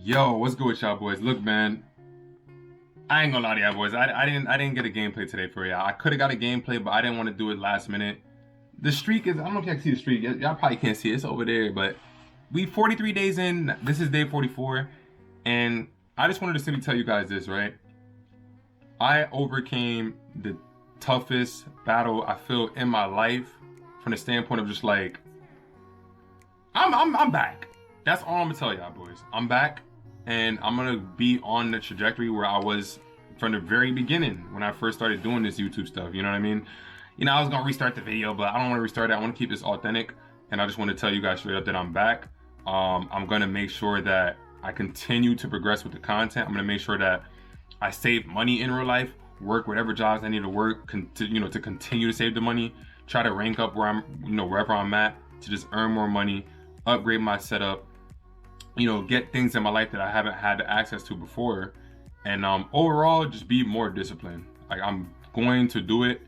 Yo, what's good with y'all boys? Look, man, I ain't gonna lie to y'all boys. I didn't get a gameplay today for y'all. I could have got a gameplay, but I didn't want to do it last minute. The streak is, I don't know if y'all can see the streak. Y'all probably can't see it. It's over there, but we 43 days in. This is day 44, and I just wanted to simply tell you guys this, right? I overcame the toughest battle I feel in my life from the standpoint of just like, I'm back. That's all I'm gonna tell y'all boys. I'm back. And I'm gonna be on the trajectory where I was from the very beginning when I first started doing this YouTube stuff. You know what I mean? You know, I was gonna restart the video, but I don't want to restart it. I want to keep this authentic, and I just want to tell you guys straight up that I'm back. I'm gonna make sure that I continue to progress with the content. I'm gonna make sure that I save money in real life, work whatever jobs I need to work, to continue to save the money, try to rank up where I'm, wherever I'm at, to just earn more money, upgrade my setup. Get things in my life that I haven't had access to before, and overall just be more disciplined. Like, I'm going to do it,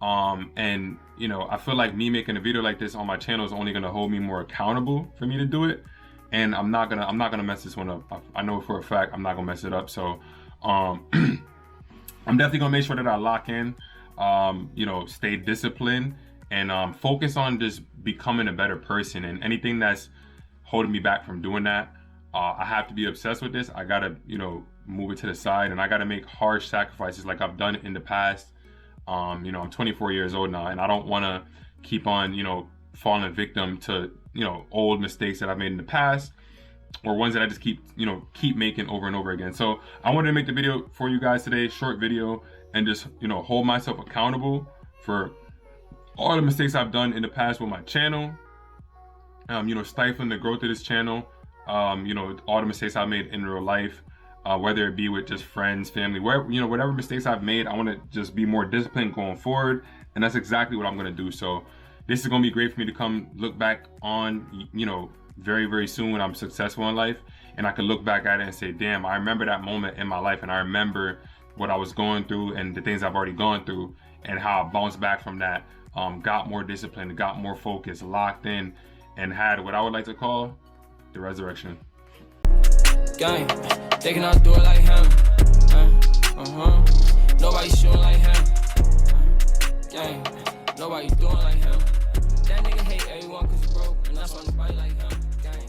and I feel like me making a video like this on my channel is only gonna hold me more accountable for me to do it, and I'm not gonna mess this one up. I know for a fact I'm not gonna mess it up. So I'm definitely gonna make sure that I lock in, stay disciplined, and focus on just becoming a better person. And anything that's holding me back from doing that, I have to be obsessed with this. I gotta move it to the side, and I gotta make harsh sacrifices like I've done in the past. I'm 24 years old now, and I don't want to keep on falling victim to old mistakes that I've made in the past, or ones that I just keep making over and over again. So I wanted to make the video for you guys today, short video, and just hold myself accountable for all the mistakes I've done in the past with my channel, stifling the growth of this channel, all the mistakes I've made in real life, whether it be with just friends, family, whatever mistakes I've made. I want to just be more disciplined going forward, and that's exactly what I'm going to do. So this is going to be great for me to come look back on, very, very soon when I'm successful in life, and I can look back at it and say, damn, I remember that moment in my life, and I remember what I was going through and the things I've already gone through, and how I bounced back from that, got more disciplined, got more focused, locked in, and had what I would like to call the resurrection. Gang, they cannot do it like him. Nobody shooting like him. Gang, nobody doing like him. That nigga hate everyone cause he broke, and that's why nobody like him. Gang.